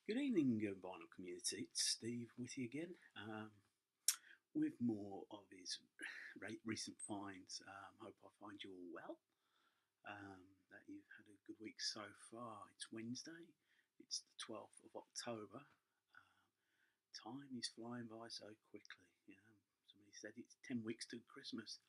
Good evening, vinyl community. It's Steve with you again, with more of his recent finds. Hope I find you all well. That you've had a good week so far. It's Wednesday. It's the 12th of October. Time is flying by so quickly. Somebody said it's 10 weeks to Christmas.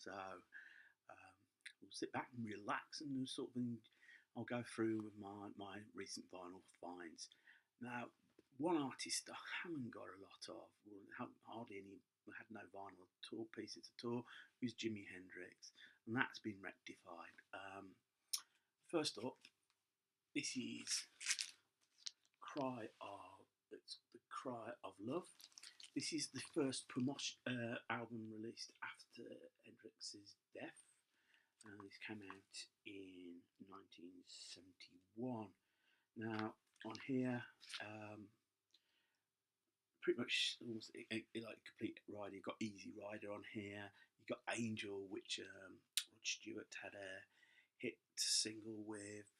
So we'll sit back and relax and I'll go through with my recent vinyl finds. Now, one artist I haven't got a lot of, hardly any, had no vinyl tour pieces at all, was Jimi Hendrix, and that's been rectified. First up, this is it's the Cry of Love. This is the first promotion album released after Hendrix's death. This came out in 1971. Now, on here, pretty much almost like a complete rider. You've got Easy Rider on here. You've got Angel, which Rod Stewart had a hit single with.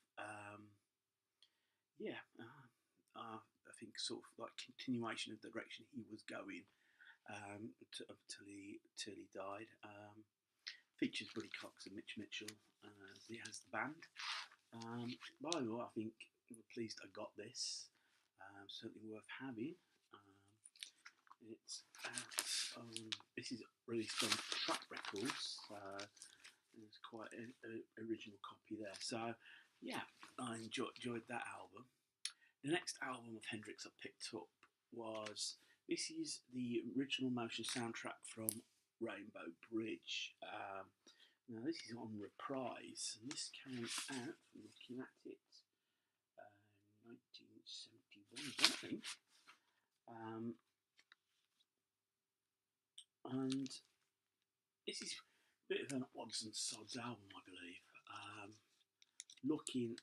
I think sort of like continuation of the direction he was going until he died. Features Buddy Cox and Mitch Mitchell as the band. By the way, I think I'm pleased I got this. Certainly worth having. This is released on Track Records. There's quite an original copy there. So yeah, I enjoyed that album. The next album of Hendrix I picked up was, this is the original motion soundtrack from Rainbow Bridge. Now this is on Reprise, and this came out, I'm looking at it, 1971, I think. And this is a bit of an odds and sods album, I believe. Looking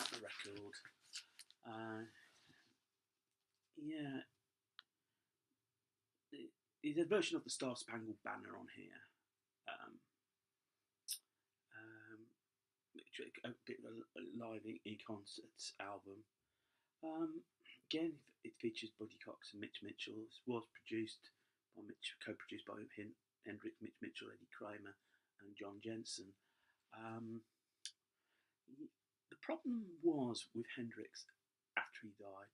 at the record, yeah, there's a version of the Star Spangled Banner on here. A bit of a live concert album. Again, it features Buddy Cox and Mitch Mitchell. It was co-produced by Hendrix, Mitch Mitchell, Eddie Kramer, and John Jensen. The problem was with Hendrix after he died,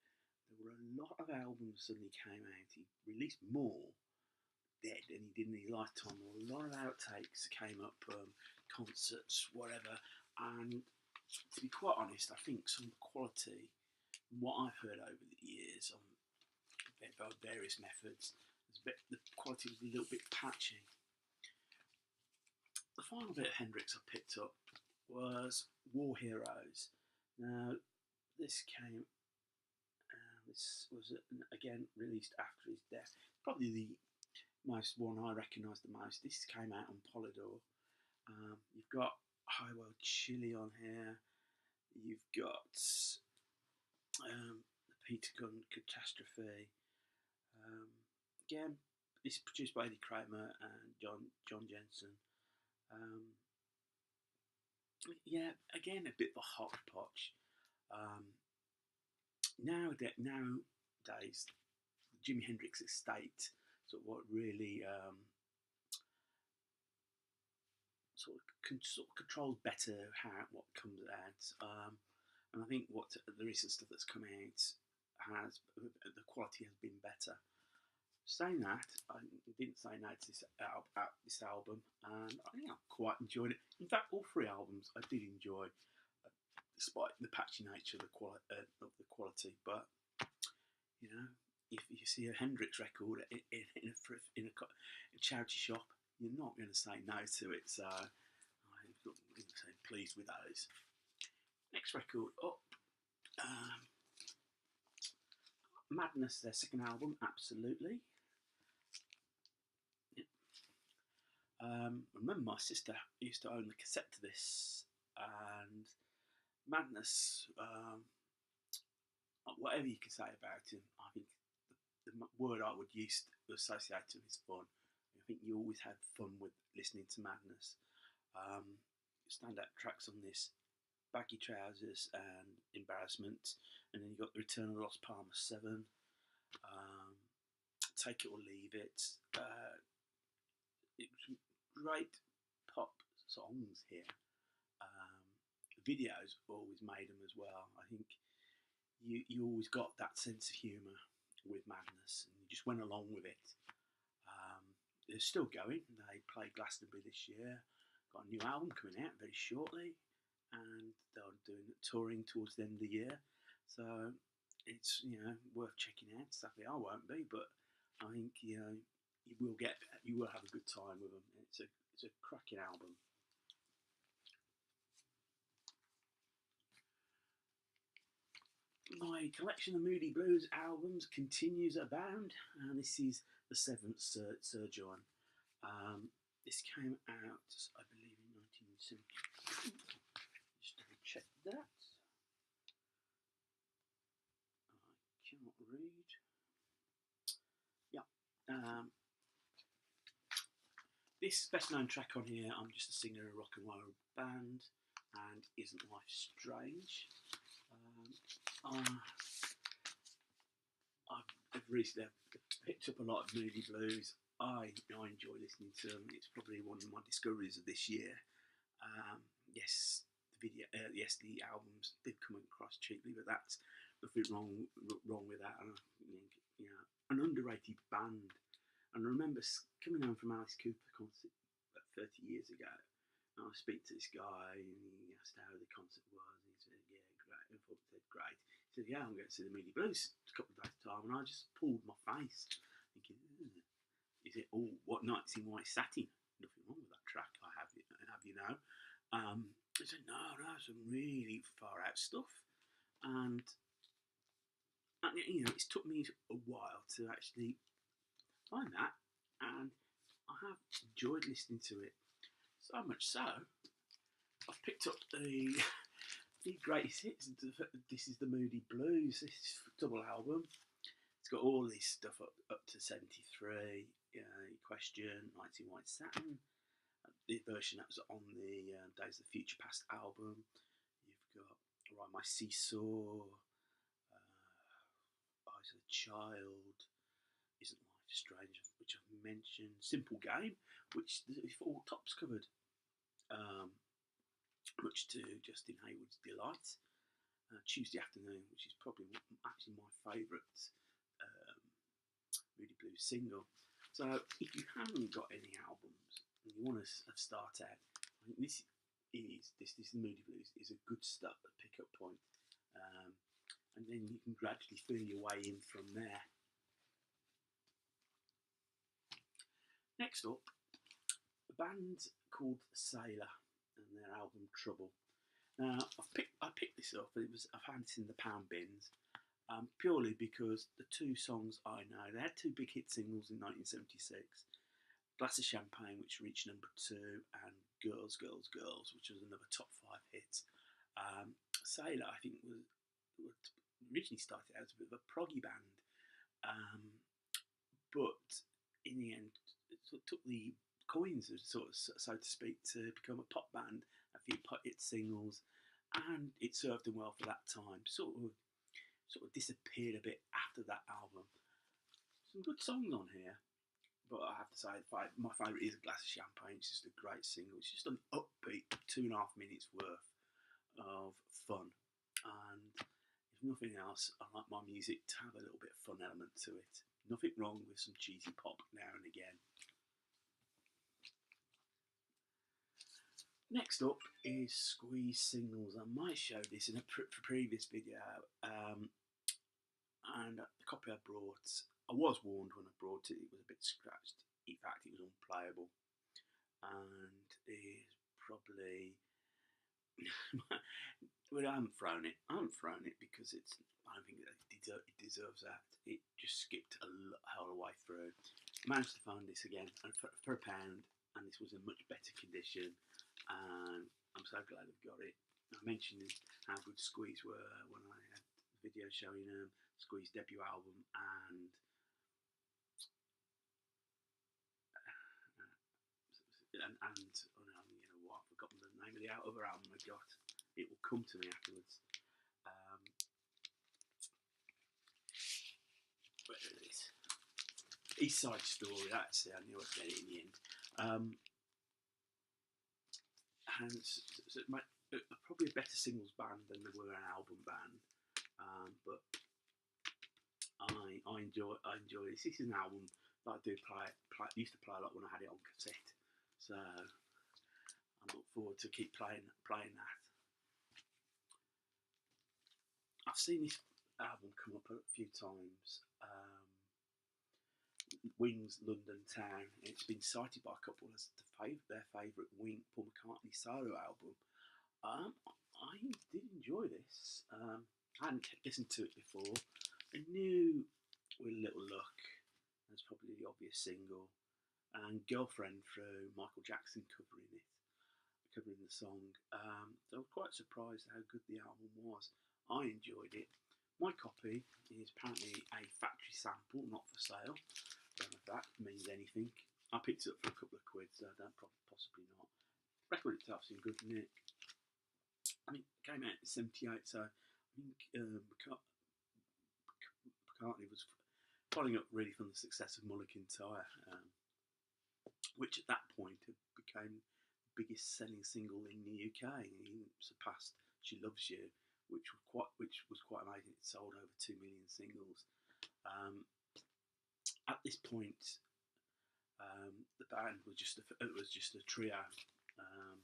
there were a lot of albums suddenly came out. He released more dead than he did in his lifetime. A lot of outtakes came up, concerts, whatever. And to be quite honest, I think some of the quality, what I've heard over the years on various methods, the quality was a little bit patchy. The final bit of Hendrix I picked up was War Heroes. Now, this was again released after his death. Probably the most one I recognise the most. This came out on Polydor. You've got High World Chili on here. You've got the Peter Gunn Catastrophe. Again, this is produced by Eddie Kramer and John Jensen. Yeah, again a bit of a hodgepodge. Nowadays, Jimi Hendrix estate sort of what really sort of controls better what comes out. And I think what the recent stuff that's come out the quality has been better. Saying that, I didn't say no to this album, and I think I quite enjoyed it. In fact, all three albums I did enjoy, despite the patchy nature of the quality. But you know, if you see a Hendrix record in a charity shop, you're not going to say no to it. So I'm pleased with those. Next record up, Madness, their second album, absolutely. I remember my sister used to own the cassette to this, and Madness, whatever you can say about him, I think the word I would use to associate him is fun. I think you always had fun with listening to Madness. Standout tracks on this Baggy Trousers and Embarrassment, and then you got the Return of the Lost Palmer 7, um, Take It or Leave It. It's great pop songs here. Um, Videos always made them as well. I think you always got that sense of humour with Madness, and you just went along with it. Um, they're still going. They played Glastonbury this year. Got a new album coming out very shortly, and they're doing touring towards the end of the year. So it's worth checking out. Sadly, I won't be, but I think you will have a good time with them. It's a cracking album. My collection of Moody Blues albums continues abound, and this is the seventh Surgeon. This came out, I believe, in 1970. Just double check that. I cannot read. Yeah. This best known track on here, I'm just a singer in a rock and roll band, and Isn't Life Strange? I've recently picked up a lot of Moody Blues. I enjoy listening to them. It's probably one of my discoveries of this year. Yes, the albums did come across cheaply, but that's nothing wrong with that. And an underrated band. And I remember coming home from Alice Cooper concert 30 years ago, and I speak to this guy, and he asked how the concert was. And he said, "Yeah, great." I thought he said, "Great." He said, "Yeah, I'm going to see the Moody Blues a couple of days time," and I just pulled my face, thinking, "Is it all what nights in white satin?" Nothing wrong with that track. I have you know. I said, "No, some really far out stuff," and it's took me a while to actually find that, and I have enjoyed listening to it. So much so, I've picked up the greatest hits. This is the Moody Blues. This double album. It's got all this stuff up to 73. Question, Nights in White Satin. The version that was on the Days of the Future Past album. You've got Ride My Seesaw, Eyes of a Child, Isn't Life Strange, which I've mentioned, Simple Game, which the Four Tops covered, much to Justin Hayward's delight. Tuesday Afternoon, which is probably actually my favourite Moody Blues single. So if you haven't got any albums and you want to start out, I think this the Moody Blues is a good start, a pick-up point, and then you can gradually feel your way in from there. Next up, a band called Sailor and their album Trouble. Now I picked this up. I found this in the pound bins, purely because the two songs I know. They had two big hit singles in 1976. Glass of Champagne, which reached number 2, and Girls, Girls, Girls, which was another top 5 hit. Sailor, I think, was originally started out as a bit of a proggy band, but in the end, it took the coins, so to speak, to become a pop band. A few pop hit singles, and it served them well for that time. Sort of disappeared a bit after that album. Some good songs on here, but I have to say my favourite is Glass of Champagne. It's just a great single. It's just an upbeat 2.5 minutes worth of fun, and if nothing else, I like my music to have a little bit of fun element to it. Nothing wrong with some cheesy pop now and again. Next up is Squeeze Singles. I might show this in a previous video, and the copy I brought, I was warned when I brought it, it was a bit scratched. In fact, it was unplayable, and is probably well, I haven't thrown it. I haven't thrown it because I don't think that it deserves that. It just skipped a whole way through. I managed to find this again for £1, and this was in much better condition, and I'm so glad I've got it. I mentioned how good Squeeze were when I had the video showing Squeeze debut album, and oh no, you know what? I've forgotten the name of the other album I got. it will come to me afterwards. Where it is, East Side Story. That's it. I knew I'd get it in the end. And probably a better singles band than they were an album band. But I enjoy this. This is an album that I used to play a lot when I had it on cassette. So I look forward to keep playing that. I've seen this album come up a few times. Wings London Town. It's been cited by a couple as their favourite Paul McCartney solo album. I did enjoy this. I hadn't listened to it before. I knew With a Little Luck, that's probably the obvious single, and Girlfriend through Michael Jackson covering the song. So I was quite surprised how good the album was. I enjoyed it. My copy is apparently a factory sample, not for sale. I don't know if that means anything. I picked it up for a couple of quid, so I don't possibly not. Record itself seemed good, didn't it? I mean, it came out in '78, so I think McCartney was following up really from the success of Mulligan Tyre, which at that point became the biggest selling single in the UK. He surpassed "She Loves You," which was quite amazing. It sold over 2 million singles. At this point, the band was just a trio, and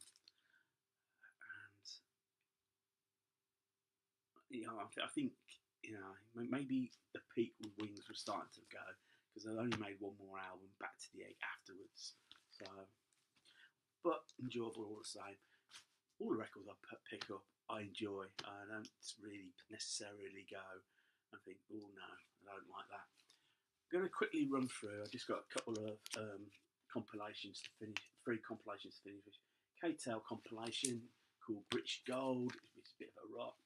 I think maybe the peak with Wings was starting to go, because they only made one more album, Back to the Egg, afterwards. So, but enjoyable all the same. All the records I pick up, I enjoy. I don't really necessarily go and think, oh no, I don't like that. I'm going to quickly run through. I just got a couple of compilations to finish, 3 compilations to finish. K-Tel compilation called British Gold. It's a bit of a rock.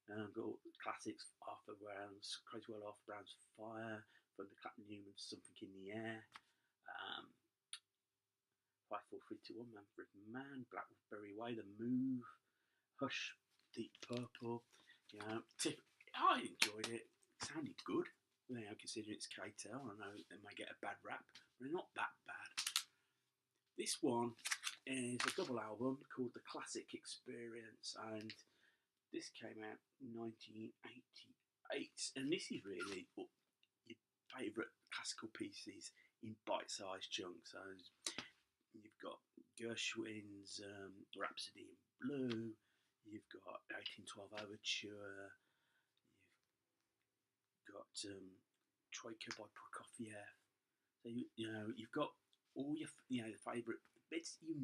Got classics, Arthur Brown's Crazy World, Arthur Brown's Fire, Thunderclap Newman's Something in the Air, 5, 4, 3, 2, 1, Manfred Mann, Blackberry Way, The Move, Hush, Deep Purple. I enjoyed it. It sounded good. Considering it's K-Tel, I know they may get a bad rap, but they're not that bad. This one is a double album called The Classic Experience, and this came out in 1988, and this is really your favourite classical pieces in bite-sized chunks. So you've got Gershwin's Rhapsody in Blue, you've got 1812 Overture, you've got Troika by Prokofiev. So you've got all your the favourite bits. You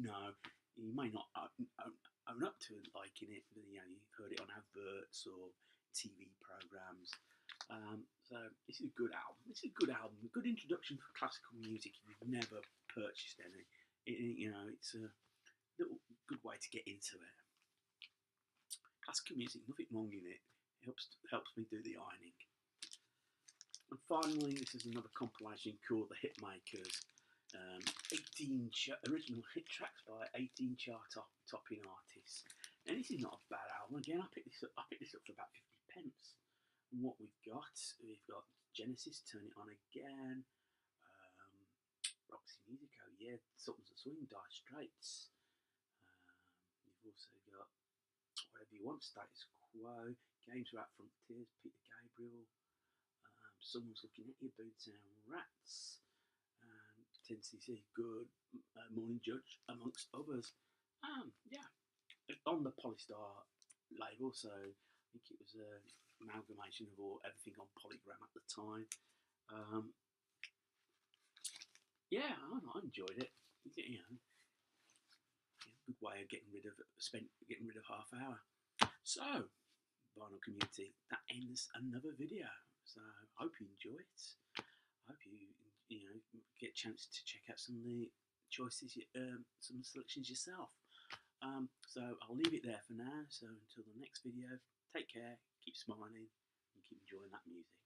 may not own up to liking it, but you've heard it on adverts or TV programs. So this is a good album. It's a good album, a good introduction for classical music if you've never purchased any. It's a little good way to get into it. Classical music, nothing wrong in it. It helps me do the ironing. And finally, this is another compilation called The Hitmakers. 18 original hit tracks by 18 chart-topping artists. And this is not a bad album. Again, I picked this up for about 50p. And what we've got Genesis, Turn It On Again, Roxy Music, oh yeah, Sultans of Swing, Dire Straits. You've also got Whatever You Want, Status Quo, Games Without Frontiers, Peter Gabriel, Someone's Looking at You, Boomtown Rats, TNCC, Good, Morning Judge, amongst others. Yeah, on the Polystar label, so I think it was an amalgamation of everything on Polygram at the time. Yeah, I enjoyed it. Good way of getting rid of half hour. So, vinyl community, that ends another video. So I hope you enjoy it. I hope you get a chance to check out some of the choices, some of the selections yourself. So I'll leave it there for now. So until the next video, take care, keep smiling, and keep enjoying that music.